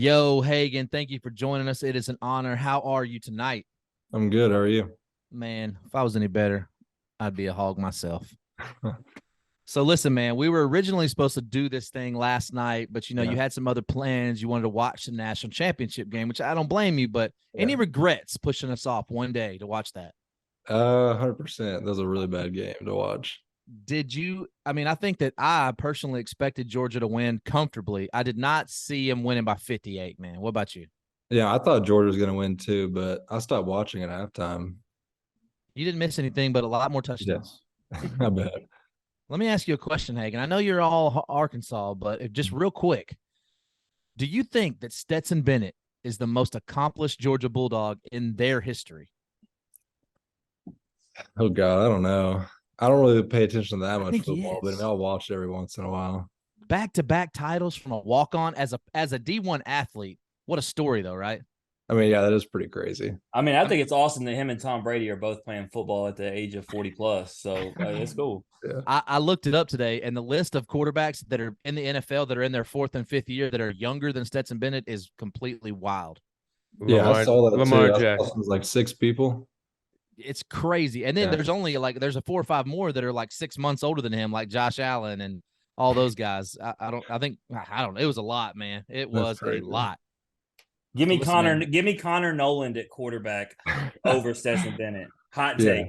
Yo, Hagen, thank you for joining us. It is an honor. How are you tonight? I'm good. How are you? Man, if I was any better, I'd be a hog myself. So listen, man, we were originally supposed to do this thing last night, but Yeah. you had some other plans. You wanted to watch the national championship game, which I don't blame you, but Yeah. any regrets pushing us off one day to watch that? 100%. That was a really bad game to watch. Did you? I mean, I think that I personally expected Georgia to win comfortably. I did not see him winning by 58, man. What about you? Yeah, I thought Georgia was going to win too, but I stopped watching at halftime. You didn't miss anything but a lot more Yeah, touchdowns. I bet. Let me ask you a question, Hagen. I know you're all Arkansas, but if just real quick, do you think that Stetson Bennett is the most accomplished Georgia Bulldog in their history? Oh God, I don't know. I don't really pay attention to that I much think he football, but I mean, is. I'll watch it every once in a while. Back-to-back titles from a walk-on as a D1 athlete. What a story, though, right? I mean, yeah, that is pretty crazy. I mean, I think it's awesome that him and Tom Brady are both playing football at the age of 40 plus. So it's cool. Yeah. I looked it up today, and the list of quarterbacks that are in the NFL that are in their fourth and fifth year that are younger than Stetson Bennett is completely wild. Yeah, I saw that Lamar too. I saw it Jackson. was like six people. It's crazy. And then Yeah. there's only there's a 4 or 5 more that are like 6 months older than him, like Josh Allen and all those guys. I don't know. It was a lot, man. It That's was a crazy. lot. Give me Listen, Connor. man. Give me Connor Noland at quarterback over Stetson Bennett. Hot Yeah. take.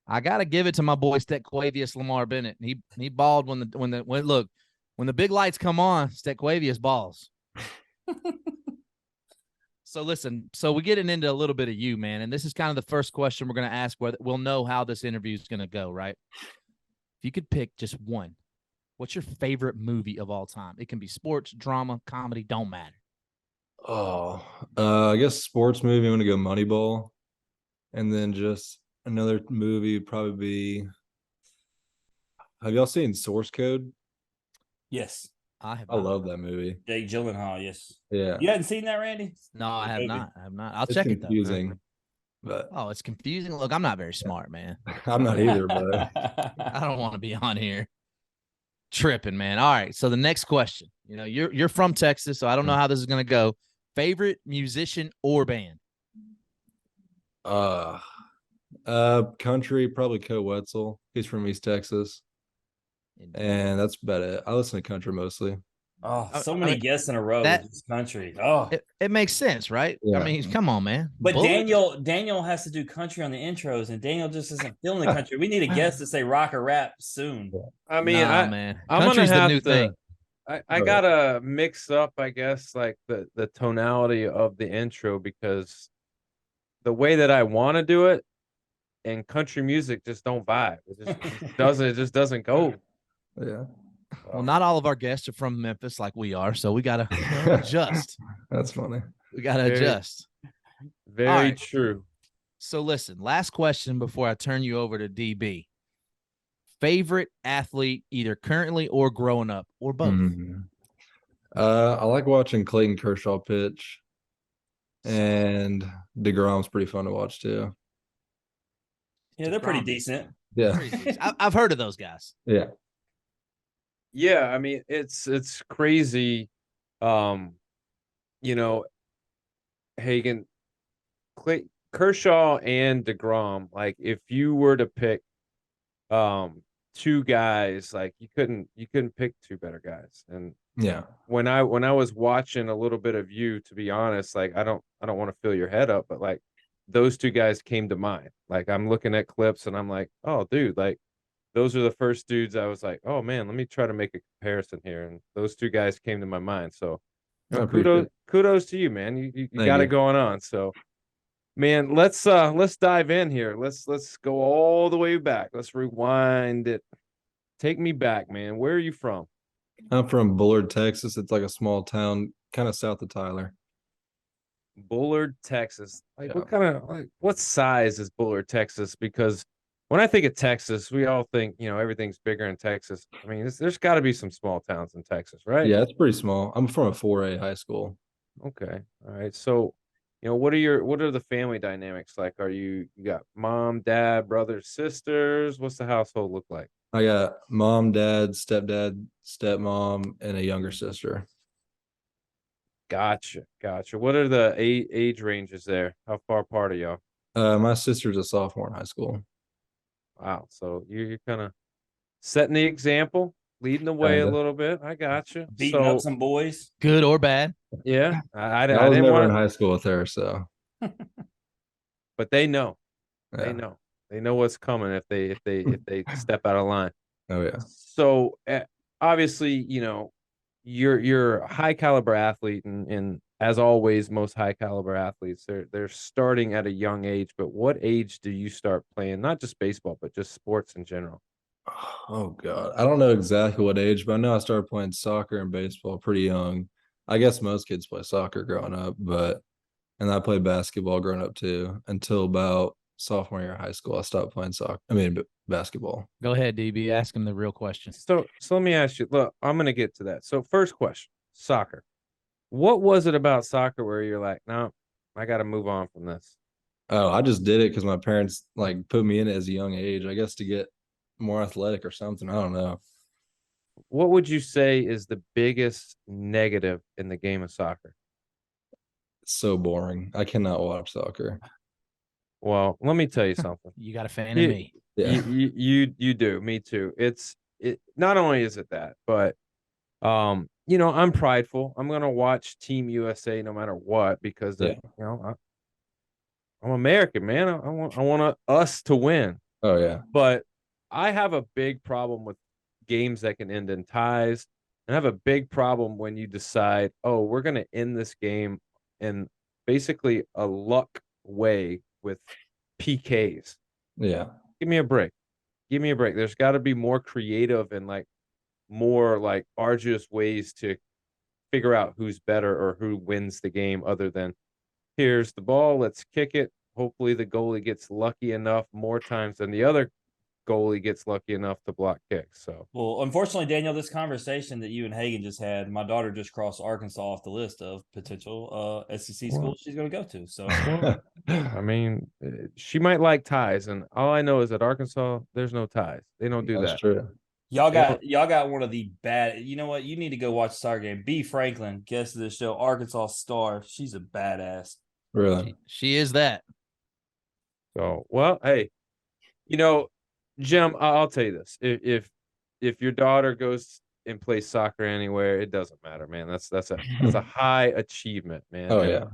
I gotta give it to my boy Stequavius Lamar Bennett. He balled when the big lights come on, Stequavius balls. So listen, so we're getting into a little bit of you, man, and this is kind of the first question we're going to ask. Whether we'll know how this interview is going to go, right? If you could pick just one, what's your favorite movie of all time? It can be sports, drama, comedy, don't matter. Oh, I guess sports movie. I'm gonna go Moneyball, and then just another movie would probably be. Have y'all seen Source Code? Yes. I have. I love that movie. Jake Gyllenhaal. Yes. Yeah, You hadn't seen that, Randy? No, I have not. I have not. I'll it's check it though. confusing, but Oh, it's confusing. Look, I'm not very smart, man. I'm not either. But I don't want to be on here tripping, man. All right. So the next question, you're from Texas, so I don't know how this is going to go. Favorite musician or band? country probably Co Wetzel. He's from East Texas, and that's about it. I listen to country mostly. Oh, so many guests in a row that- with this country. Oh, It makes sense, right? Yeah. I mean, come on, man. but Bullet? Daniel has to do country on the intros, and Daniel just isn't feeling the country. We need a guest to say rock or rap soon. I mean, Nah, man. I'm Country's gonna the have new to. thing. I gotta mix up, I guess, like the tonality of the intro because the way that I want to do it and country music just don't vibe. It just doesn't go. Yeah, Well, not all of our guests are from Memphis like we are, so we gotta adjust. that's funny. We gotta Very- adjust. Very All right. true. So listen, last question before I turn you over to DB. Favorite athlete, either currently or growing up, or both? Mhm. I like watching Clayton Kershaw pitch, and DeGrom's pretty fun to watch too. Yeah, they're pretty DeGrom. decent. Yeah, I've heard of those guys. yeah, Yeah, I mean, it's crazy. You know, Hagen, Kershaw and DeGrom, like if you were to pick two guys, like you couldn't pick two better guys. And yeah. when I was watching a little bit of you, to be honest, like I don't want to fill your head up, but like those two guys came to mind. Like I'm looking at clips and I'm like, oh dude, like those are the first dudes I was like, oh man, let me try to make a comparison here. And those two guys came to my mind. So I appreciate kudos to you, man. You Thank got you. it going on. So man, let's dive in here. Let's go all the way back. Let's rewind it. Take me back, man. Where are you from? I'm from Bullard, Texas. It's like a small town, kind of south of Tyler. Bullard, Texas. Like Yeah. what size is Bullard, Texas? Because when I think of Texas, we all think, everything's bigger in Texas. I mean, there's got to be some small towns in Texas, right? Yeah, it's pretty small. I'm from a 4A high school. Okay. All right. So, what are the family dynamics like? You got mom, dad, brothers, sisters? What's the household look like? I got mom, dad, stepdad, stepmom, and a younger sister. Gotcha. What are the age ranges there? How far apart are y'all? My sister's a sophomore in high school. Wow. So you're kind of setting the example, leading the way a Kinda. little bit. I gotcha. Beating up So some boys. Good or bad? yeah, I I was didn't never in want, high school with her, so but they know. They yeah. know. They know what's coming if they step out of line. Oh yeah. So obviously, you're a high caliber athlete, and as always, most high caliber athletes they're starting at a young age. But what age do you start playing not just baseball but just sports in general? Oh God. I don't know exactly what age, but I know I started playing soccer and baseball pretty young. I guess most kids play soccer growing up, and I played basketball growing up too until about sophomore year of high school. I stopped playing soccer. I mean, basketball. Go ahead, DB. Ask him the real question. So let me ask you. Look, I'm gonna get to that. So first question, soccer. What was it about soccer where you're like, no, I got to move on from this? Oh, I just did it because my parents like put me in it as a young age, I guess to get more athletic or something. I don't know. What would you say is the biggest negative in the game of soccer? It's so boring. I cannot watch soccer. Well, let me tell you something. You got a fan You- in me. Yeah. You do. Me too. It not only is it that, but I'm prideful. I'm gonna watch Team USA no matter what because Yeah. I'm American, man. I want us to win. Oh yeah. But I have a big problem with games that can end in ties. And I have a big problem when you decide, oh, we're going to end this game in basically a luck way with PKs. Yeah. Give me a break. Give me a break. There's got to be more creative and like more like arduous ways to figure out who's better or who wins the game other than here's the ball, let's kick it. Hopefully the goalie gets lucky enough more times than the other goalie gets lucky enough to block kicks. So, Well, unfortunately, Daniel, this conversation that you and Hagen just had, my daughter just crossed Arkansas off the list of potential SEC schools she's going to go to. So, I mean, she might like ties, and all I know is that Arkansas, there's no ties. They don't do That's that. true. y'all got one of the bad. You know what? You need to go watch the soccer game. B. Franklin, guest of this show, Arkansas star. She's a badass. Really. She is that. So, well, hey, Jim, I'll tell you this: if your daughter goes and plays soccer anywhere, it doesn't matter, man. That's a high achievement, man. Oh And yeah.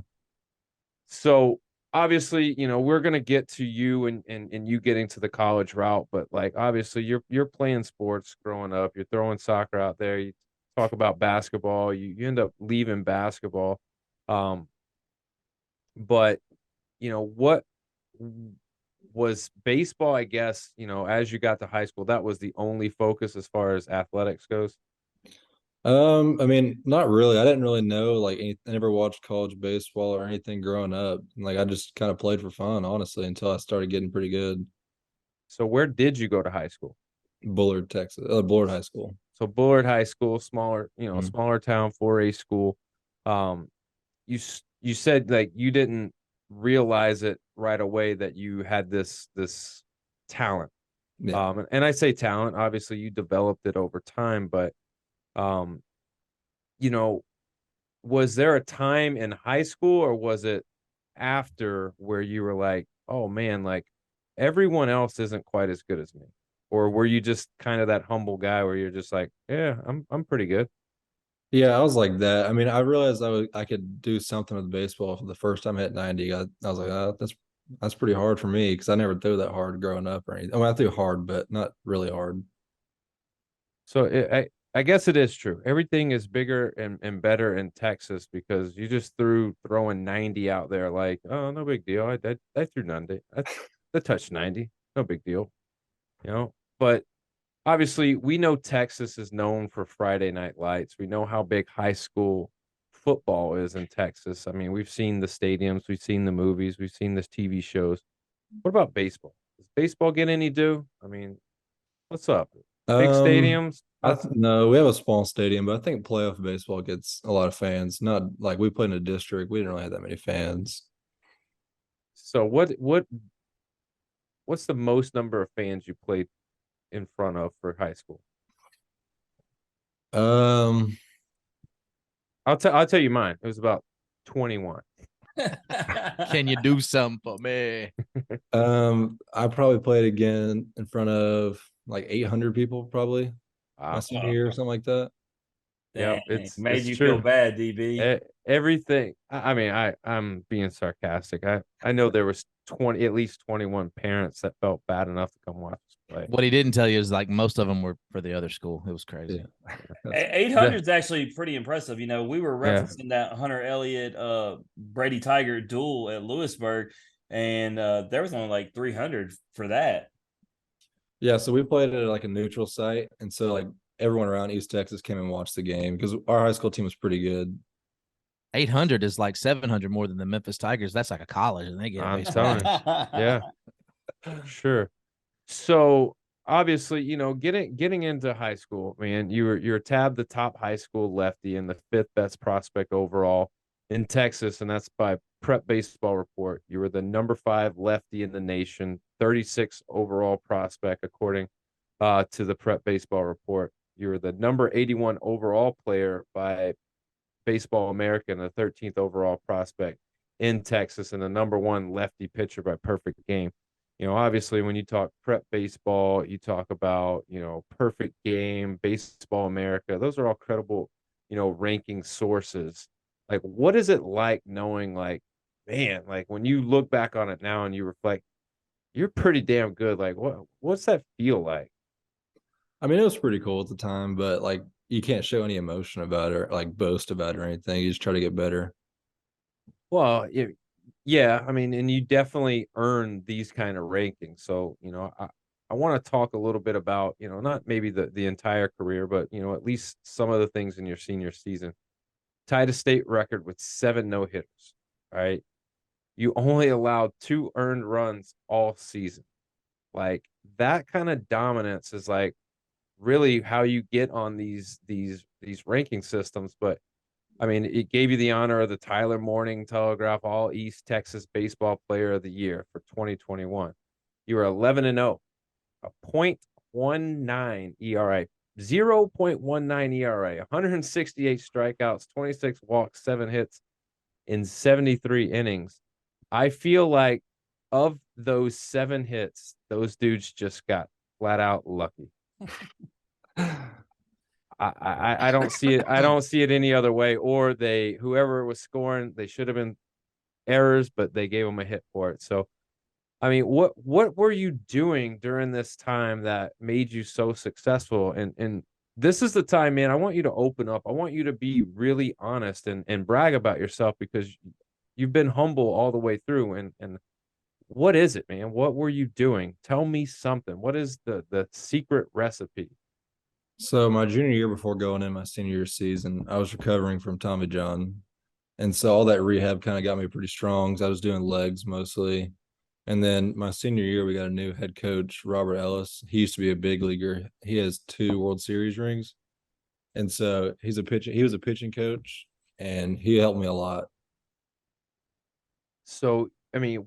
so obviously, we're gonna get to you and you getting to the college route, but like obviously you're playing sports growing up, you're throwing soccer out there, you talk about basketball, you end up leaving basketball. Um, but what was baseball, I guess, as you got to high school, that was the only focus as far as athletics goes. I mean, not really. I didn't really know I never watched college baseball or anything growing up. Like I just kind of played for fun, honestly, until I started getting pretty good. So where did you go to high school? Bullard, Texas. Bullard High School. So Bullard High School, smaller, Mhm. smaller town, 4A school. Um, you said like you didn't realize it right away that you had this talent. Yeah. And I say talent, obviously you developed it over time, but um, you know, was there a time in high school or was it after where you were like, oh man, like everyone else isn't quite as good as me? Or were you just kind of that humble guy where you're just like, yeah, I'm pretty good? Yeah, I was like that. I mean, I realized I could do something with baseball for the first time I hit 90. I was like, that's pretty hard for me because I never threw that hard growing up or anything. I mean, I threw hard, but not really hard. So I guess it is true. Everything is bigger and better in Texas because you just throwing 90 out there like, oh, no big deal. I threw 90. I touched 90. No big deal. But obviously we know Texas is known for Friday night lights. We know how big high school football is in Texas. I mean, we've seen the stadiums, we've seen the movies, we've seen the TV shows. What about baseball? Does baseball get any due? I mean, what's up? Big stadiums? No, we have a small stadium, but I think playoff baseball gets a lot of fans. Not like we played in a district. We didn't really have that many fans. So what's the most number of fans you played in front of for high school? Um, I'll tell you mine. It was about 21. Can you do something for me? I probably played again in front of like 800 people, probably my Wow. senior year or something like that. Yep, Dang, made it's you true. feel bad, DB. Everything. I mean, I'm being sarcastic. I know there was at least 21 parents that felt bad enough to come watch us play. What he didn't tell you is like most of them were for the other school. It was crazy. Yeah. 800 is actually pretty impressive. You know, we were Yeah. referencing that Hunter Elliott, Brady Tiger duel at Lewisburg, and there was only like 300 for that. Yeah, so we played at like a neutral site, and so like everyone around East Texas came and watched the game because our high school team was pretty good. 800 is like 700 more than the Memphis Tigers. That's like a college, and they get a I'm baseball. telling you. Yeah, sure. So obviously, getting into high school, man, you're tabbed the top high school lefty and the 5th best prospect overall in Texas, and that's by Prep Baseball Report. You were the number 5 lefty in the nation, 36 overall prospect according to the Prep Baseball Report. You were the number 81 overall player by Baseball America and the 13th overall prospect in Texas and the number 1 lefty pitcher by Perfect Game. Obviously, when you talk prep baseball, you talk about, Perfect Game, Baseball America. Those are all credible, ranking sources. Like, what is it like knowing, like, man, like when you look back on it now and you reflect, you're pretty damn good. Like, what's that feel like? I mean, it was pretty cool at the time, but like you can't show any emotion about it or like boast about it or anything. You just try to get better. Well, yeah, I mean, and you definitely earn these kind of rankings. So, I want to talk a little bit about, not maybe the entire career, but, at least some of the things in your senior season. Tied a state record with 7 no-hitters, right? You only allowed 2 earned runs all season. Like, that kind of dominance is like really how you get on these ranking systems. But I mean, it gave you the honor of the Tyler Morning Telegraph All East Texas Baseball Player of the Year for 2021. You were 11-0, a .19 ERA, 0.19 ERA, 168 strikeouts, 26 walks, 7 hits in 73 innings. I feel like of those 7 hits, those dudes just got flat out lucky. I don't see it. I don't see it any other way. Or whoever was scoring, they should have been errors, but they gave them a hit for it. So, I mean, what were you doing during this time that made you so successful? And this is the time, man. I want you to open up. I want you to be really honest and brag about yourself because you've been humble all the way through. And what is it, man? What were you doing? Tell me something. What is the secret recipe? So my junior year before going in my senior year season, I was recovering from Tommy John. And so all that rehab kind of got me pretty strong because I was doing legs mostly. And then my senior year, we got a new head coach, Robert Ellis. He used to be a big leaguer. He has 2 World Series rings. And so he was a pitching coach and he helped me a lot. So, I mean,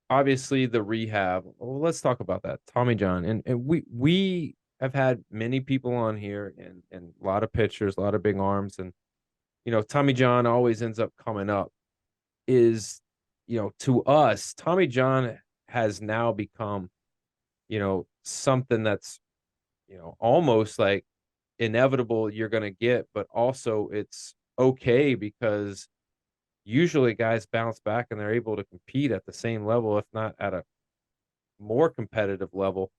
obviously the rehab, well, let's talk about that. Tommy John. And we have had many people on here and a lot of pitchers, a lot of big arms. And, Tommy John always ends up coming up to us, Tommy John has now become, something that's, almost like inevitable you're going to get, but also it's okay because usually guys bounce back and they're able to compete at the same level, if not at a more competitive level.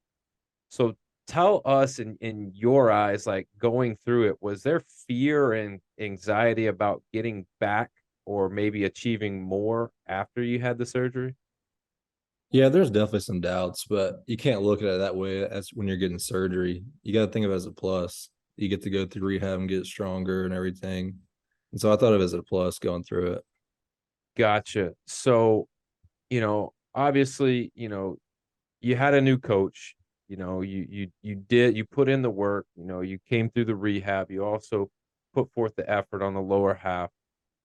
So tell us in your eyes, like going through it, was there fear and anxiety about getting back or maybe achieving more after you had the surgery? Yeah, there's definitely some doubts, but you can't look at it that way as when you're getting surgery. You got to think of it as a plus. You get to go through rehab and get stronger and everything. And so I thought of it as a plus going through it. Gotcha. So, obviously, you had a new coach, you put in the work, you came through the rehab, you also put forth the effort on the lower half.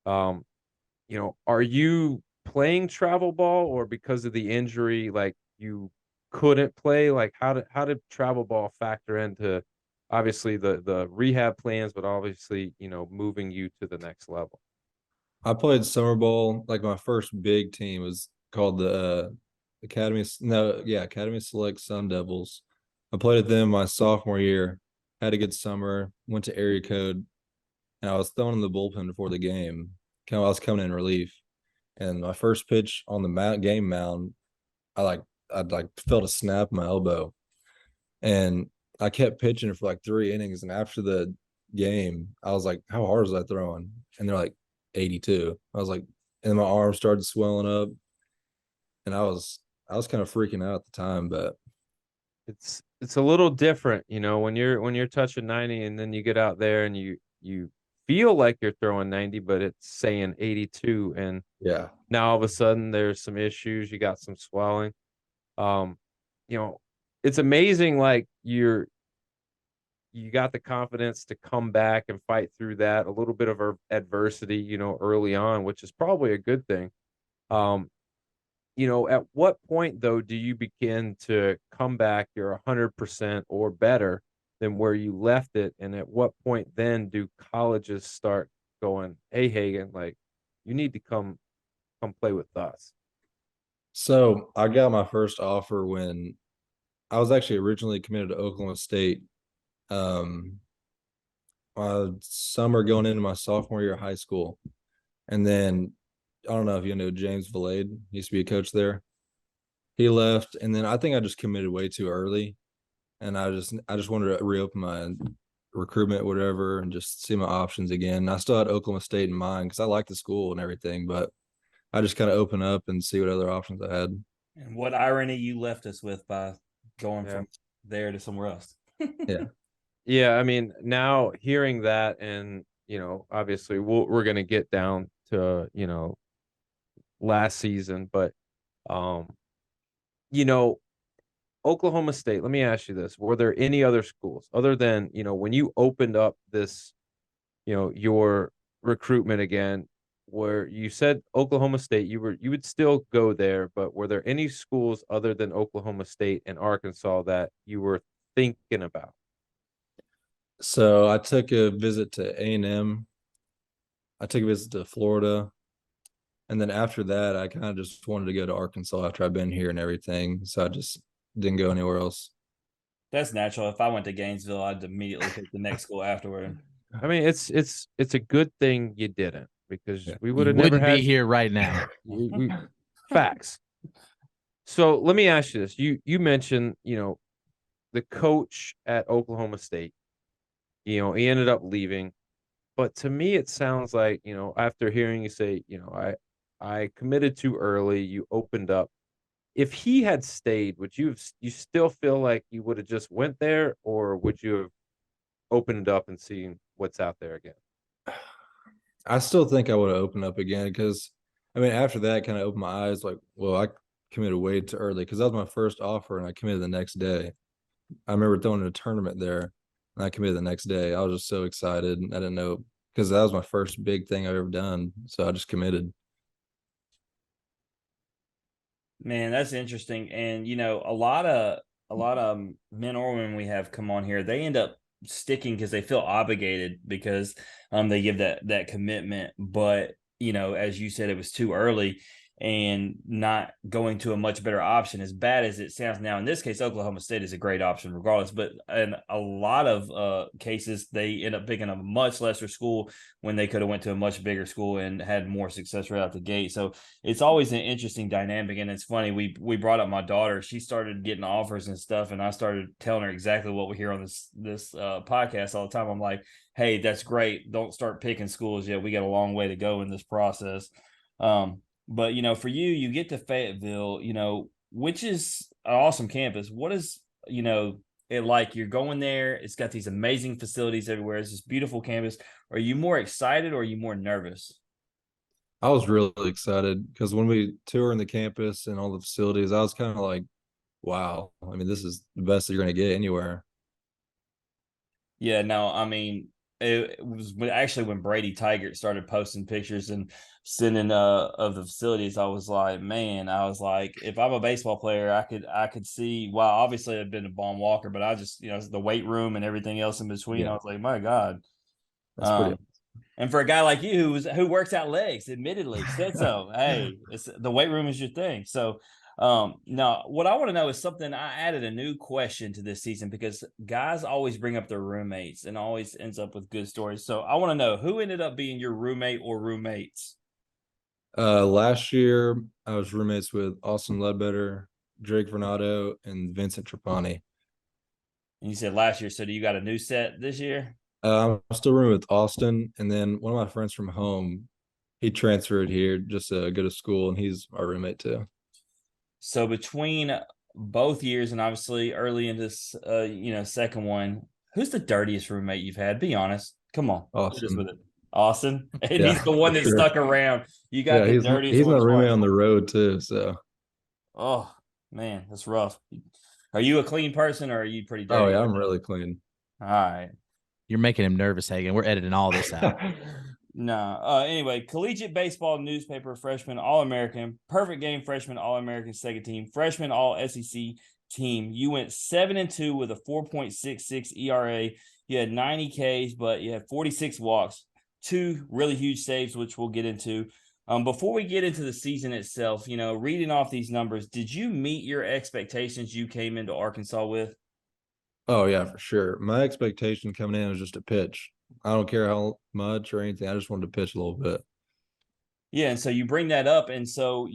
Are you playing travel ball or because of the injury, like you couldn't play? Like how did travel ball factor into, obviously the rehab plans, but obviously, moving you to the next level. I played summer ball. Like my first big team was called the Academy Select Sun Devils. I played with them my sophomore year. Had a good summer. Went to area code, and I was throwing in the bullpen before the game. I was coming in relief, and my first pitch on the game mound, I felt a snap in my elbow, and I kept pitching for like 3 innings. And after the game, I was like, "How hard was I throwing?" And they're like, 82. I was like, and my arm started swelling up, and I was kind of freaking out at the time, but It's a little different, when you're touching 90 and then you get out there and you feel like you're throwing 90, but it's saying 82, and yeah. now all of a sudden there's some issues. You got some swelling. Um, it's amazing. Like you got the confidence to come back and fight through that, a little bit of adversity, early on, which is probably a good thing. At what point though do you begin to come back? You're 100% or better than where you left it, and at what point then do colleges start going, "Hey, Hagen, like you need to come play with us"? So I got my first offer when I was actually originally committed to Oklahoma State. Um, Summer going into my sophomore year of high school, and then I don't know if you know James Valade. He used to be a coach there. He left, and then I think I just committed way too early, and I just wanted to reopen my recruitment, whatever, and just see my options again. I still had Oklahoma State in mind because I like the school and everything, but I just kind of open up and see what other options I had. And what irony you left us with by going Yeah. from there to somewhere else. Yeah. Yeah, I mean, now hearing that, and obviously we're gonna get down to last season, but um, Oklahoma State. Let me ask you this: were there any other schools other than when you opened up this, your recruitment again, where you said Oklahoma State, you would still go there, but were there any schools other than Oklahoma State and Arkansas that you were thinking about? So I took a visit to A&M. I took a visit to Florida. And then after that, I kind of just wanted to go to Arkansas after I've been here and everything. So I just didn't go anywhere else. That's natural. If I went to Gainesville, I'd immediately pick the next school afterward. I mean, it's a good thing you didn't, because Yeah. we would You have never wouldn't had be here right now. facts. So let me ask you this: you mentioned the coach at Oklahoma State. He ended up leaving, but to me, it sounds like after hearing you say, I committed too early. You opened up. If he had stayed, would you still feel like you would have just went there, or would you have opened it up and seen what's out there again? I still think I would have opened up again because, I mean, after that, kind of opened my eyes like, well, I committed way too early because that was my first offer and I committed the next day. I remember throwing in a tournament there and I committed the next day. I was just so excited. I didn't know because that was my first big thing I've ever done. So I just committed. Man, that's interesting. And a lot of men or women we have come on here, they end up sticking because they feel obligated because they give that commitment. But as you said, it was too early and not going to a much better option. As bad as it sounds now, in this case, Oklahoma State is a great option regardless. But in a lot of cases, they end up picking a much lesser school when they could have went to a much bigger school and had more success right out the gate. So it's always an interesting dynamic. And it's funny, we brought up my daughter. She started getting offers and stuff, and I started telling her exactly what we hear on this podcast all the time. I'm like, hey, that's great. Don't start picking schools yet. We got a long way to go in this process. But for you get to Fayetteville, which is an awesome campus. What is it like? You're going there, it's got these amazing facilities everywhere, it's this beautiful campus. Are you more excited or are you more nervous? I was really excited because when we toured the campus and all the facilities, I was kind of like, wow, I mean, this is the best that you're going to get anywhere. Yeah, no, I mean, it was actually when Brady Tigert started posting pictures and sending of the facilities. I was like, man, if I'm a baseball player, I could see. Well, obviously I've been a bomb walker, but I just the weight room and everything else in between. Yeah. I was like, my God. That's pretty. And for a guy like you who works out legs, admittedly said so. Hey, it's the weight room is your thing. So now what I want to know is something. I added a new question to this season because guys always bring up their roommates and always ends up with good stories. So I want to know who ended up being your roommate or roommates. Last year I was roommates with Austin Ledbetter, Drake Vernado, and Vincent Trapani. And you said last year, so do you got a new set this year? I'm still rooming with Austin, and then one of my friends from home, he transferred here just to go to school, and he's our roommate too. So between both years and obviously early in this, second one, who's the dirtiest roommate you've had? Be honest. Come on. Hit us with it. Austin. And Yeah, he's the one that sure. stuck around. You got the dirtiest he's my one. roommate on the road too. So. Oh man, that's rough. Are you a clean person or are you pretty dirty? Oh yeah, I'm really clean. All right. You're making him nervous, Hagen. We're editing all this out. No. Anyway, collegiate baseball newspaper freshman All-American, perfect game freshman All-American second team, freshman All-SEC team. You went 7-2 with a 4.66 ERA. You had 90 Ks, but you had 46 walks, 2 really huge saves, which we'll get into. Before we get into the season itself, reading off these numbers, did you meet your expectations you came into Arkansas with? Oh yeah, for sure. My expectation coming in was just to pitch. I don't care how much or anything. I just wanted to pitch a little bit. Yeah, and so you bring that up, and so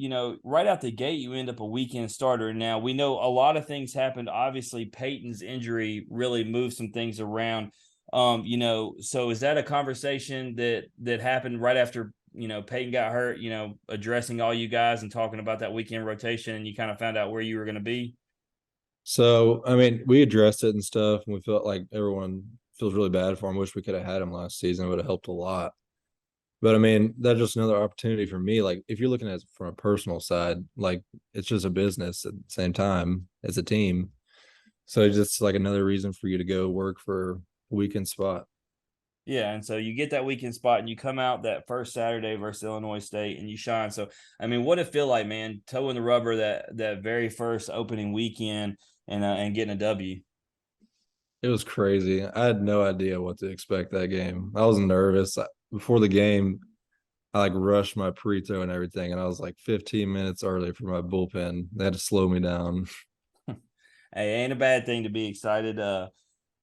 right out the gate, you end up a weekend starter. Now we know a lot of things happened. Obviously, Peyton's injury really moved some things around. So is that a conversation that happened right after Peyton got hurt? Addressing all you guys and talking about that weekend rotation, and you kind of found out where you were going to be. So I mean, we addressed it and stuff, and we felt like everyone feels really bad for him. Wish we could have had him last season. It would have helped a lot. But I mean, that's just another opportunity for me. Like, if you're looking at it from a personal side, like it's just a business at the same time as a team. So it's just like another reason for you to go work for a weekend spot. Yeah, and so you get that weekend spot and you come out that first Saturday versus Illinois State and you shine. So, I mean, what did it feel like, man, toeing the rubber that very first opening weekend and getting a W? It was crazy. I had no idea what to expect that game. I was nervous. Before the game, I like rushed my pre-throw and everything, and I was like 15 minutes early for my bullpen. They had to slow me down. Hey, ain't a bad thing to be excited.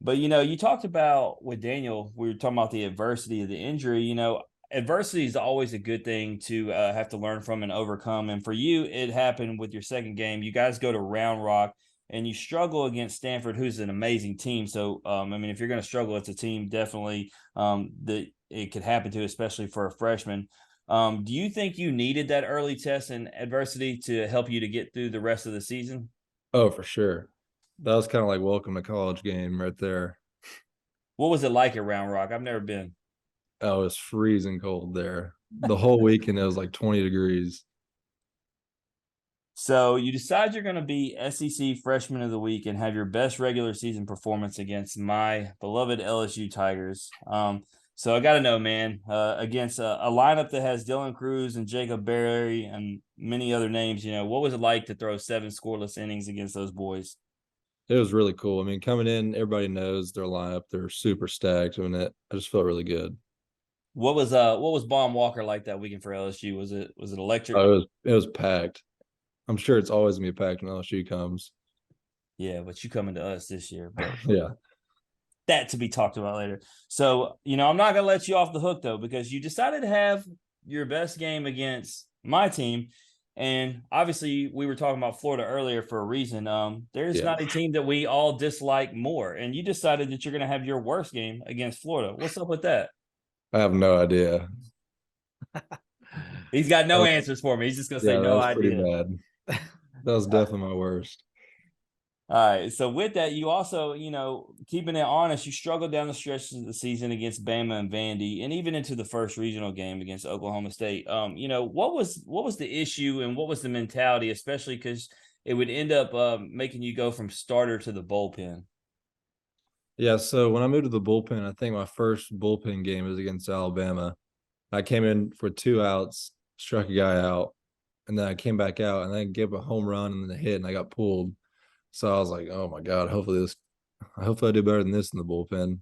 But you talked about with Daniel, we were talking about the adversity of the injury. Adversity is always a good thing to have to learn from and overcome. And for you, it happened with your second game. You guys go to Round Rock and you struggle against Stanford, who's an amazing team. So, I mean, if you're going to struggle, it's a team definitely that it could happen to, especially for a freshman. Do you think you needed that early test and adversity to help you to get through the rest of the season? Oh, for sure. That was kind of like welcome to college game right there. What was it like at Round Rock? I've never been. Oh, it was freezing cold there. The whole weekend it was like 20 degrees. So you decide you're going to be SEC Freshman of the Week and have your best regular season performance against my beloved LSU Tigers. So I got to know, man, against a lineup that has Dylan Cruz and Jacob Berry and many other names, what was it like to throw 7 scoreless innings against those boys? It was really cool. I mean, coming in, everybody knows their lineup. They're super stacked, and I just felt really good. What was Baum Walker like that weekend for LSU? Was it electric? Oh, it was packed. I'm sure it's always gonna be packed when LSU comes. Yeah, but you coming to us this year. But Yeah. That to be talked about later. So, I'm not going to let you off the hook, though, because you decided to have your best game against my team. And obviously, we were talking about Florida earlier for a reason. There's not a team that we all dislike more. And you decided that you're going to have your worst game against Florida. What's up with that? I have no idea. He's got no answers for me. He's just going to say no idea. Pretty bad. That was definitely my worst. All right. So with that, you also, keeping it honest, you struggled down the stretch of the season against Bama and Vandy, and even into the first regional game against Oklahoma State. What was the issue and what was the mentality, especially because it would end up making you go from starter to the bullpen? Yeah, so when I moved to the bullpen, I think my first bullpen game was against Alabama. I came in for 2 outs, struck a guy out, and then I came back out and then gave a home run and then a hit, and I got pulled. So I was like, "Oh my God, hopefully I do better than this in the bullpen."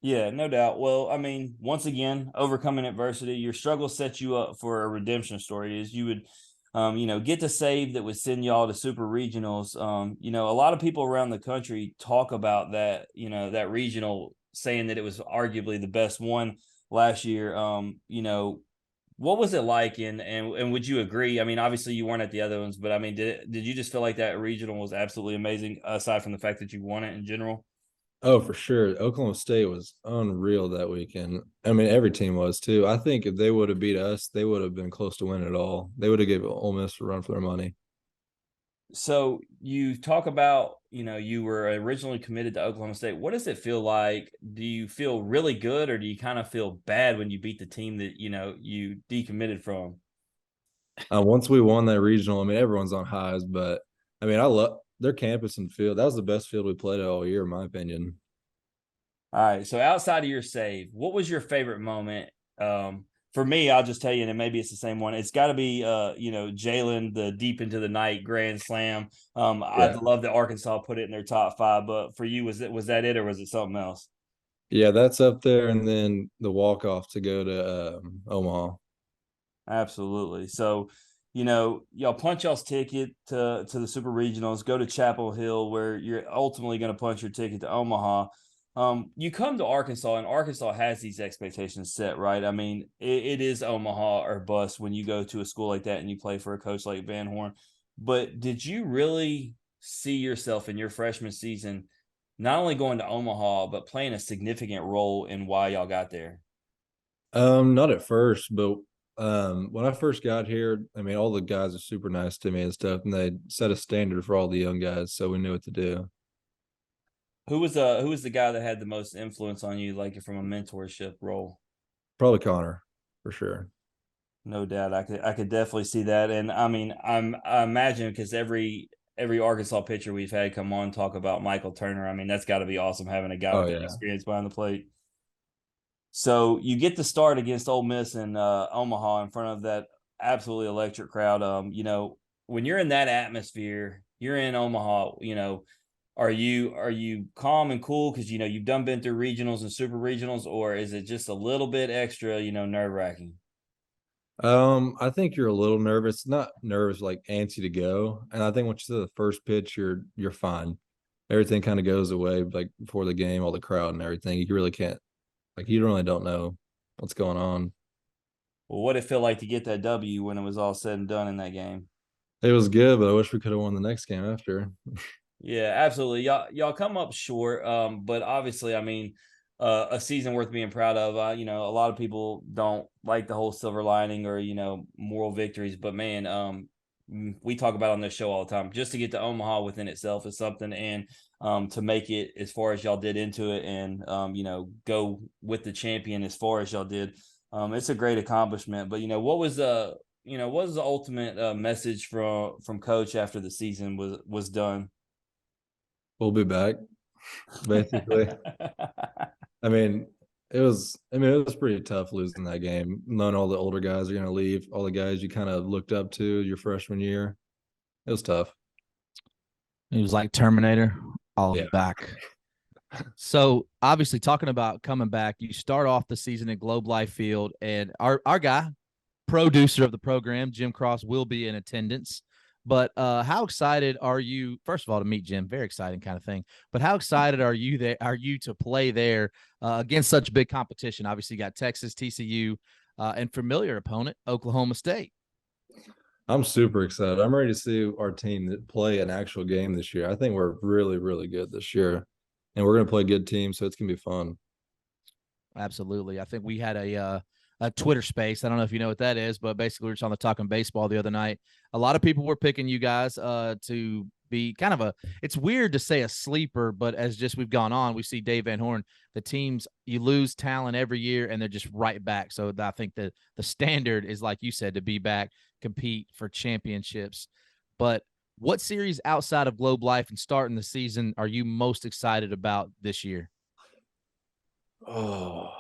Yeah, no doubt. Well, I mean, once again, overcoming adversity, your struggle sets you up for a redemption story. Is you would, get the save that would send y'all to super regionals. A lot of people around the country talk about that. That regional, saying that it was arguably the best one last year. What was it like, and would you agree? I mean, obviously you weren't at the other ones, but I mean, did you just feel like that regional was absolutely amazing, aside from the fact that you won it in general? Oh, for sure. Oklahoma State was unreal that weekend. I mean, every team was too. I think if they would have beat us, they would have been close to winning it all. They would have given Ole Miss a run for their money. So you talk about, you were originally committed to Oklahoma State. What does it feel like? Do you feel really good, or do you kind of feel bad when you beat the team that, you decommitted from? Once we won that regional, I mean, everyone's on highs, but I mean, I love their campus and field. That was the best field we played all year, in my opinion. All right. So outside of your save, what was your favorite moment? For me, I'll just tell you, and maybe it's the same one. It's got to be, Jalen, the deep into the night grand slam. I'd Yeah. love that Arkansas put it in their top five, but for you, was that it, or was it something else? Yeah, that's up there. And then the walk off to go to Omaha. Absolutely. So, y'all punch y'all's ticket to the Super Regionals, go to Chapel Hill, where you're ultimately going to punch your ticket to Omaha. You come to Arkansas, and Arkansas has these expectations set, right? I mean, it is Omaha or bust when you go to a school like that and you play for a coach like Van Horn. But did you really see yourself in your freshman season not only going to Omaha, but playing a significant role in why y'all got there? Not at first, but when I first got here, I mean, all the guys are super nice to me and stuff, and they set a standard for all the young guys, so we knew what to do. Who was the guy that had the most influence on you, like from a mentorship role? Probably Connor, for sure. No doubt, I could definitely see that, and I mean, I imagine, because every Arkansas pitcher we've had come on talk about Michael Turner. I mean, that's got to be awesome having a guy Oh with that yeah. experience behind the plate. So you get the start against Ole Miss in Omaha in front of that absolutely electric crowd. When you're in that atmosphere, you're in Omaha. Are you calm and cool because you've been through regionals and super regionals, or is it just a little bit extra, nerve wracking? I think you're a little nervous, not nervous, like antsy to go. And I think once you see the first pitch, you're fine. Everything kind of goes away like before the game, all the crowd and everything. You really can't you really don't know what's going on. Well, what did it feel like to get that W when it was all said and done in that game? It was good, but I wish we could have won the next game after. Yeah, absolutely. Y'all come up short, but obviously, I mean, a season worth being proud of. A lot of people don't like the whole silver lining or moral victories, but man, we talk about on this show all the time. Just to get to Omaha within itself is something, and to make it as far as y'all did into it, and go with the champion as far as y'all did, it's a great accomplishment. But what was the ultimate message from Coach after the season was done? We'll be back, basically. I mean, it was pretty tough losing that game. Knowing all the older guys are gonna leave, all the guys you kind of looked up to your freshman year. It was tough. He was like Terminator. I'll be Yeah. back. So obviously, talking about coming back, you start off the season at Globe Life Field, and our guy, producer of the program, Jim Cross, will be in attendance. But how excited are you? First of all, to meet Jim, very exciting kind of thing. But how excited are you there? Are you to play there against such big competition? Obviously, you got Texas, TCU, and familiar opponent Oklahoma State. I'm super excited. I'm ready to see our team that play an actual game this year. I think we're really, really good this year, and we're gonna play a good team, so it's gonna be fun. Absolutely. I think we had a Twitter space. I don't know if you know what that is, but basically we were just on the Talking Baseball the other night. A lot of people were picking you guys to be kind of it's weird to say a sleeper, but as just we've gone on, we see Dave Van Horn, the teams, you lose talent every year and they're just right back. So I think that the standard is, like you said, to be back, compete for championships. But What series outside of Globe Life and starting the season are you most excited about this year? Oh,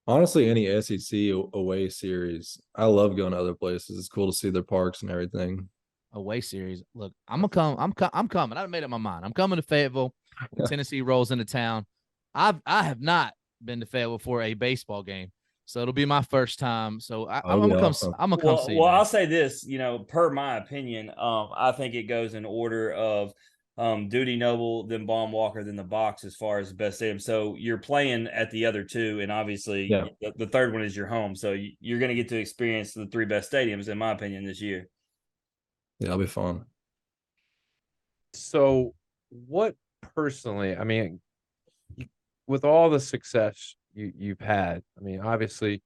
honestly, any SEC away series. I love going to other places. It's cool to see their parks and everything. Away series. Look, I'm gonna come. I'm coming. I made up my mind. I'm coming to Fayetteville when Tennessee rolls into town. I have not been to Fayetteville for a baseball game, so it'll be my first time. So I'm That'd be gonna come. awesome. I'm gonna come see. Well, Man. I'll say this, per my opinion, I think it goes in order of Duty Noble, then Baum Walker, then the Box as far as the best stadium. So you're playing at the other two, and obviously Yeah. the third one is your home. So you're going to get to experience the three best stadiums, in my opinion, this year. Yeah, it'll be fun. So, what personally, I mean, with all the success you've had, I mean, obviously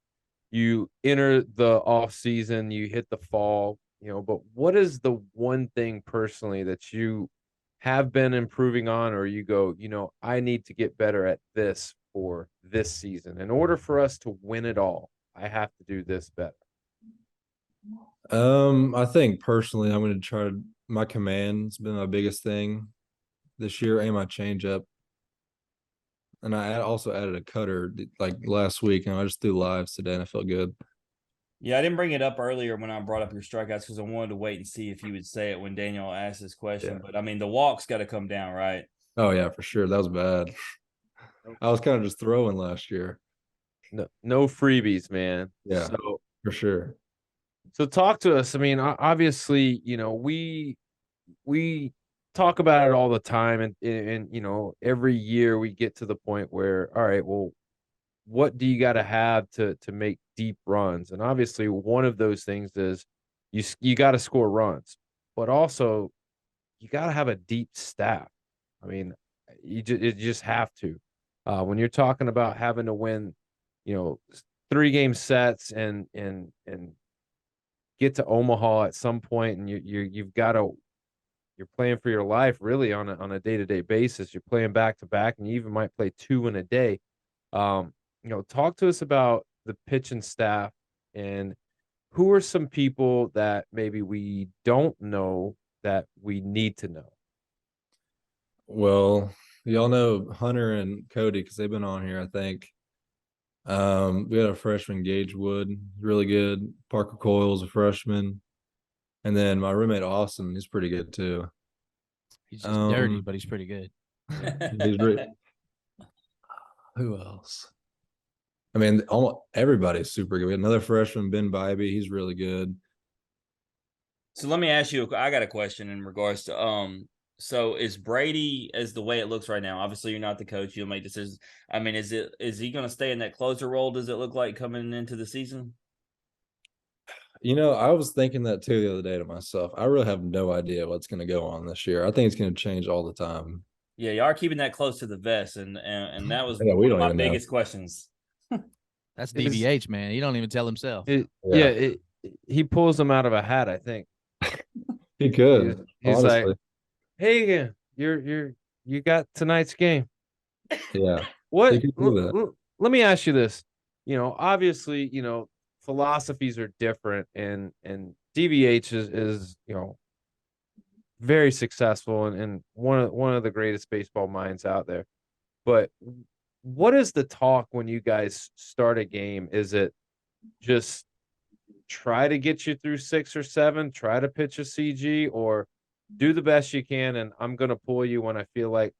you enter the off season, you hit the fall, but what is the one thing personally that you have been improving on, or you go, I need to get better at this for this season. In order for us to win it all, I have to do this better. I think personally, I'm going to try to. My command's been my biggest thing this year, and my changeup. And I also added a cutter like last week, and I just threw lives today, and I felt good. Yeah, I didn't bring it up earlier when I brought up your strikeouts because I wanted to wait and see if you would say it when Daniel asked this question. Yeah. But I mean, the walk's got to come down, right? Oh yeah, for sure. That was bad. I was kind of just throwing last year. No freebies, man. Yeah, So for sure. So talk to us. I mean, obviously, we talk about it all the time, and every year we get to the point where, all right, well, what do you got to have to make deep runs? And obviously, one of those things is you got to score runs, but also you got to have a deep staff. I mean, you just have to. When you're talking about having to win, 3-game sets and get to Omaha at some point, and you've got to you're playing for your life really on a day-to-day basis. You're playing back to back, and you even might play 2 in a day. Talk to us about the pitching staff and who are some people that maybe we don't know that we need to know. Well, y'all know Hunter and Cody because they've been on here, I think. We had a freshman, Gage Wood, really good. Parker Coyle's a freshman. And then my roommate Austin, he's pretty good too. He's just dirty, but he's pretty good. Who else? I mean, almost everybody's super good. We had another freshman, Ben Bybee, he's really good. So let me ask you, I got a question in regards to so is Brady, as the way it looks right now? Obviously, you're not the coach; you'll make decisions. I mean, is he going to stay in that closer role? Does it look like coming into the season? I was thinking that too the other day to myself. I really have no idea what's going to go on this year. I think it's going to change all the time. Yeah, you are keeping that close to the vest, and that was Yeah, one of my biggest questions. That's DVH, man. He don't even tell himself. He pulls them out of a hat, I think. He could. He's like, "Hey, you got tonight's game." Yeah. What? Let me ask you this. Obviously, philosophies are different, and DVH is very successful and one of the greatest baseball minds out there. But what is the talk when you guys start a game? Is it just try to get you through 6 or 7, try to pitch a CG, or do the best you can, and I'm going to pull you when I feel like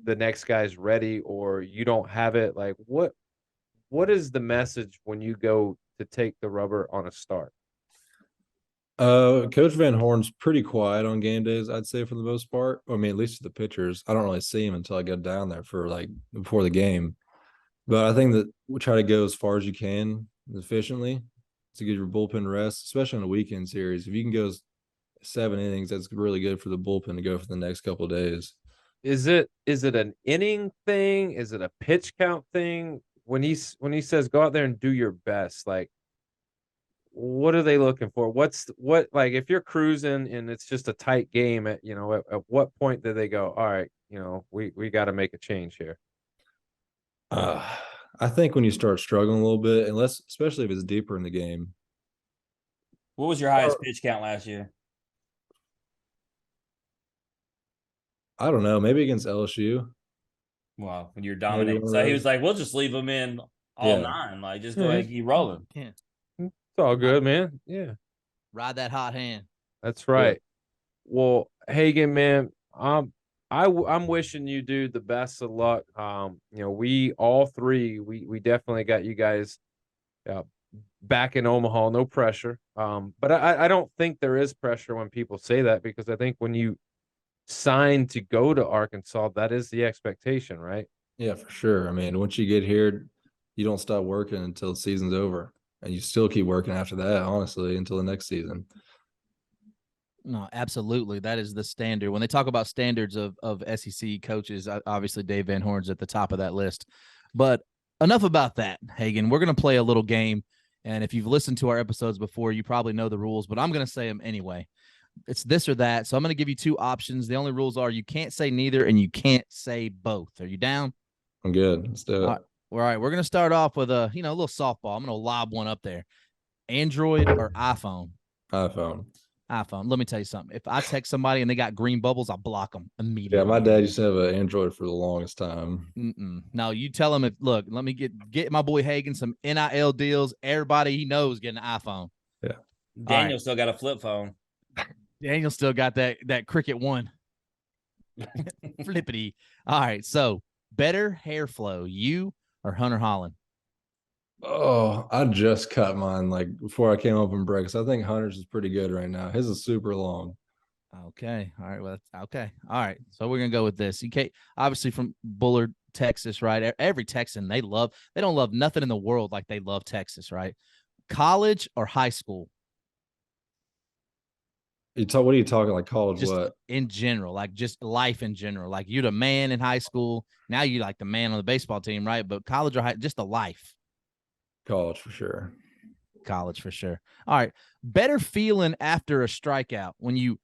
the next guy's ready or you don't have it? Like, what is the message when you go to take the rubber on a start? Coach Van Horn's pretty quiet on game days, I'd say, for the most part. I mean, at least the pitchers. I don't really see him until I go down there for before the game. But I think that we try to go as far as you can efficiently to get your bullpen rest, especially on a weekend series. If you can go 7 innings, that's really good for the bullpen to go for the next couple of days. Is it an inning thing? Is it a pitch count thing? When he says go out there and do your best, like, what are they looking for? Like, if you're cruising and it's just a tight game, at what point do they go, all right, we got to make a change here? I think when you start struggling a little bit, especially if it's deeper in the game, What was your highest pitch count last year? I don't know. Maybe against LSU. Well, when you're Maybe dominating. one of So he those. was like, we'll just leave them in all Yeah. 9. Like, just go ahead and keep rolling. Yeah. It's all good, man. Yeah, Ride that hot hand. that's right. Well, Hagen, man, I'm wishing you, dude, the best of luck. We all three, we definitely got you guys back in Omaha, no pressure. But I don't think there is pressure when people say that, because I think when you sign to go to Arkansas, that is the expectation, right? Yeah, for sure. I mean, once you get here, you don't stop working until the season's over, and you still keep working after that, honestly, until the next season. No, absolutely. That is the standard. When they talk about standards of SEC coaches, obviously Dave Van Horn's at the top of that list. But enough about that, Hagen. We're going to play a little game. And if you've listened to our episodes before, you probably know the rules, but I'm going to say them anyway. It's this or that. So I'm going to give you 2 options. The only rules are you can't say neither and you can't say both. Are you down? I'm good. Let's do it. All right. We're going to start off with a little softball. I'm going to lob one up there. Android or iPhone? iPhone. iPhone. Let me tell you something. If I text somebody and they got green bubbles, I'll block them immediately. Yeah, my dad used to have an Android for the longest time. No, you tell him look, let me get my boy Hagen some NIL deals. Everybody he knows getting an iPhone. Yeah. Daniel still got a flip phone. Daniel still got that Cricket 1. Flippity. All right. So better hair flow, you or Hunter Holland? Oh, I just cut mine like before I came up in breaks. I think Hunter's is pretty good right now. His is super long. Okay. All right. Well, okay. All right. So we're gonna go with this. Okay. Obviously from Bullard, Texas, right? Every Texan, they don't love nothing in the world like they love Texas, right? College or high school? What are you talking, like college? Just What? in general, like just life in general. Like you're the man in high school. Now you like the man on the baseball team, right? But college or high, just the life. College for sure. College for sure. All right. Better feeling after a strikeout when you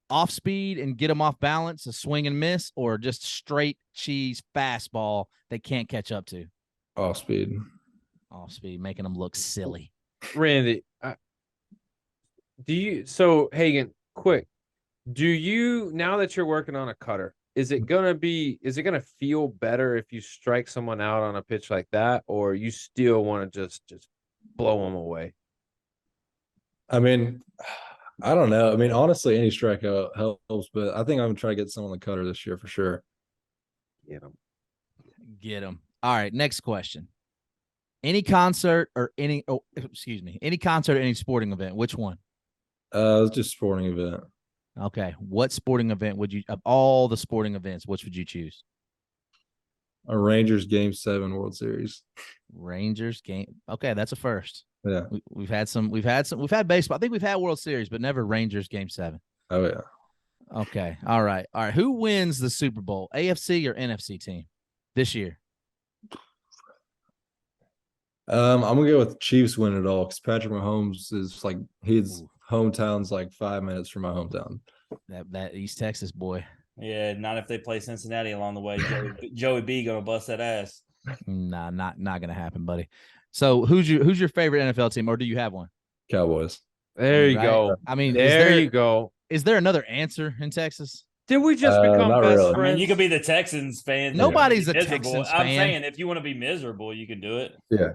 off speed and get them off balance, a swing and miss, or just straight cheese fastball they can't catch up to? Off speed. Off speed, making them look silly. Randy, Hagen, quick, now that you're working on a cutter, is it gonna feel better if you strike someone out on a pitch like that, or you still want to just blow them away? I mean, I don't know. I mean, honestly, any strikeout helps, but I think I'm gonna try to get someone on the cutter this year for sure. Get them. All right. Next question. Any concert or any sporting event? Which one? It's just a sporting event. Okay. What sporting event would you, of all the sporting events, which would you choose? A Rangers Game 7 World Series. Rangers game. Okay, that's a first. Yeah. We've had baseball. I think we've had World Series, but never Rangers Game 7. Oh yeah. Okay. All right. Who wins the Super Bowl? AFC or NFC team this year? I'm gonna go with Chiefs win it all because Patrick Mahomes is like his hometown's like 5 minutes from my hometown. That East Texas boy. Yeah, not if they play Cincinnati along the way. Joey B gonna bust that ass. Nah, not gonna happen, buddy. So who's your favorite NFL team, or do you have one? Cowboys. There you go. I mean, you go. Is there another answer in Texas? Did we just become not best really. friends? I mean, you could be the Texans fan. Nobody's a miserable. Texans I'm fan. saying if you want to be miserable, you can do it. Yeah.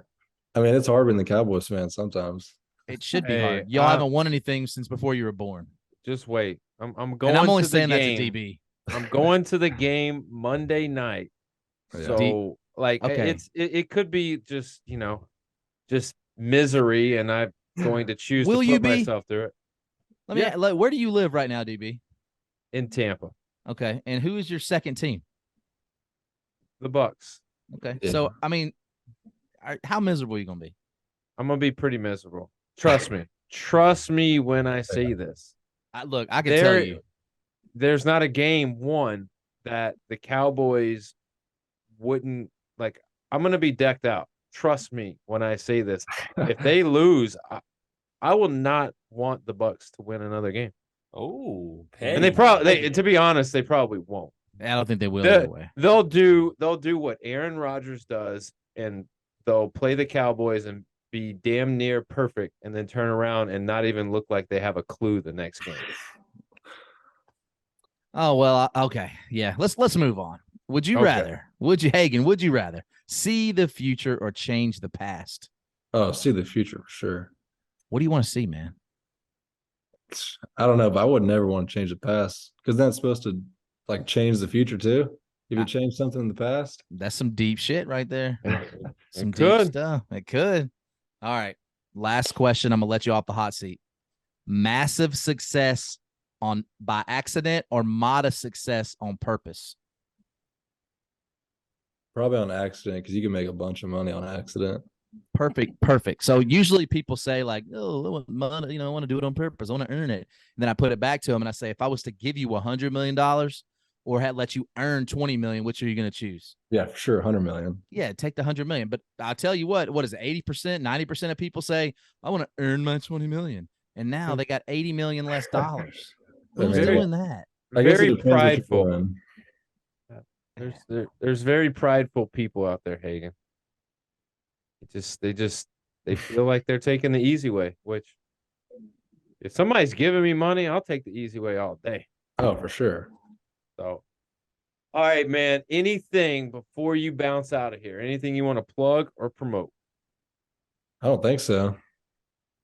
I mean, it's hard being the Cowboys fan sometimes. It should be Hey, hard. Y'all haven't won anything since before you were born. Just wait. I'm going. And I'm only to the saying that to game. DB. I'm going to the game Monday night. Yeah. So Okay. it could be just just misery, and I'm going to choose Will to you put be? myself through it Where do you live right now, DB? in Tampa. Okay. And who is your second team? The Bucks. Okay. Yeah. So, I mean, how miserable are you going to be? I'm gonna be pretty miserable. Trust me. Trust me when I say this. I can tell you. There's not a game that the Cowboys wouldn't like. I'm gonna be decked out. Trust me when I say this. If they lose, I will not want the Bucks to win another game. Oh, And to be honest, they probably won't. I don't think they will anyway. They'll do what Aaron Rodgers does, and they'll play the Cowboys and be damn near perfect, and then turn around and not even look like they have a clue the next game. Oh well, okay, yeah. Let's move on. Would you Okay. rather? Hagen? Would you rather see the future or change the past? Oh, see the future for sure. What do you want to see, man? I don't know, but I would never want to change the past because that's supposed to like change the future too. If you change something in the past, That's some deep shit right there. Some deep could. stuff. It could. All right. Last question. I'm gonna let you off the hot seat. Massive success on by accident or modest success on purpose? probably on accident because you can make a bunch of money on accident. Perfect. So usually people say like, "Oh, I want money, I want to do it on purpose. I want to earn it." And then I put it back to them and I say, if I was to give you $100 million or had let you earn 20 million, which are you going to choose? Yeah, for sure, 100 million. Yeah, take the 100 million. But I'll tell you what is it? 80%, 90% of people say, I want to earn my 20 million. And now they got 80 million less dollars. Who's doing that? I guess Very it depends what you're prideful. doing. There's very prideful people out there, Hagen. They feel like they're taking the easy way, which if somebody's giving me money, I'll take the easy way all day. Oh, for sure. So, all right, man. Anything before you bounce out of here? Anything you want to plug or promote? I don't think so.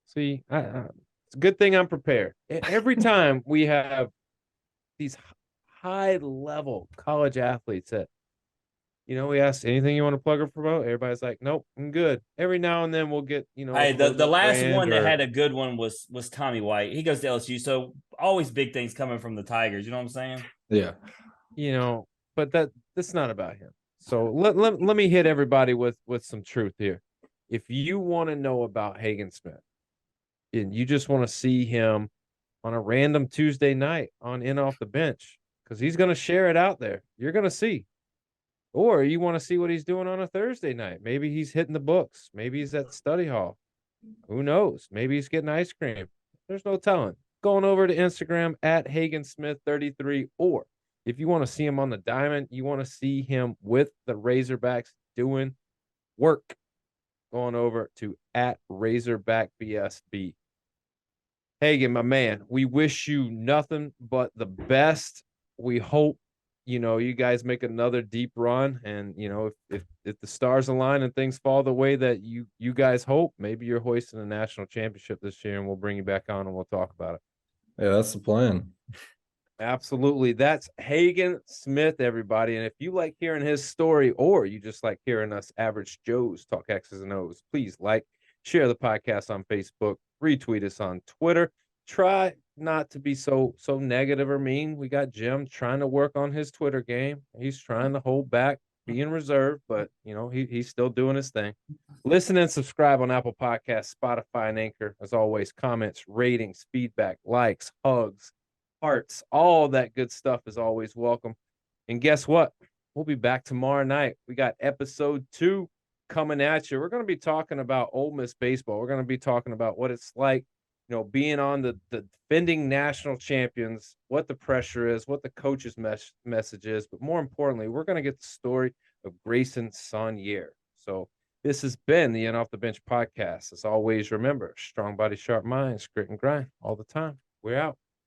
See, it's a good thing I'm prepared. Every time we have these high-level college athletes that, we ask anything you want to plug or promote. Everybody's like, nope, I'm good. Every now and then we'll get, Hey, the last one that or... had a good one was Tommy White. He goes to LSU, so always big things coming from the Tigers. You know what I'm saying? Yeah. But that's not about him. So let me hit everybody with some truth here. If you want to know about Hagen Smith and you just want to see him on a random Tuesday night on In Off the Bench, because he's going to share it out there, you're going to see. Or you want to see what he's doing on a Thursday night. Maybe he's hitting the books. Maybe he's at study hall. Who knows? Maybe he's getting ice cream. There's no telling. Going over to Instagram at HagenSmith33. Or if you want to see him on the diamond, you want to see him with the Razorbacks doing work, going over to at RazorbackBSB. Hagen, my man, we wish you nothing but the best. We hope you guys make another deep run, and if the stars align and things fall the way that you guys hope, maybe you're hoisting a national championship this year, and we'll bring you back on and we'll talk about it. Yeah, that's the plan. Absolutely. That's Hagen Smith, everybody. And if you like hearing his story, or you just like hearing us average Joes talk X's and O's, please share the podcast on Facebook, retweet us on Twitter. Try not to be so negative or mean. We got Jim trying to work on his Twitter game. He's trying to hold back, being reserved, but he's still doing his thing. Listen and subscribe on Apple Podcasts, Spotify, and Anchor. As always, comments, ratings, feedback, likes, hugs, hearts, all that good stuff is always welcome. And guess what? We'll be back tomorrow night. We got episode 2 coming at you. We're going to be talking about Ole Miss baseball. We're going to be talking about what it's like, being on the defending national champions, what the pressure is, what the coach's message is. But more importantly, we're going to get the story of Grayson Saunier. So this has been the In Off the Bench podcast. As always, remember, strong body, sharp minds, grit and grind all the time. We're out.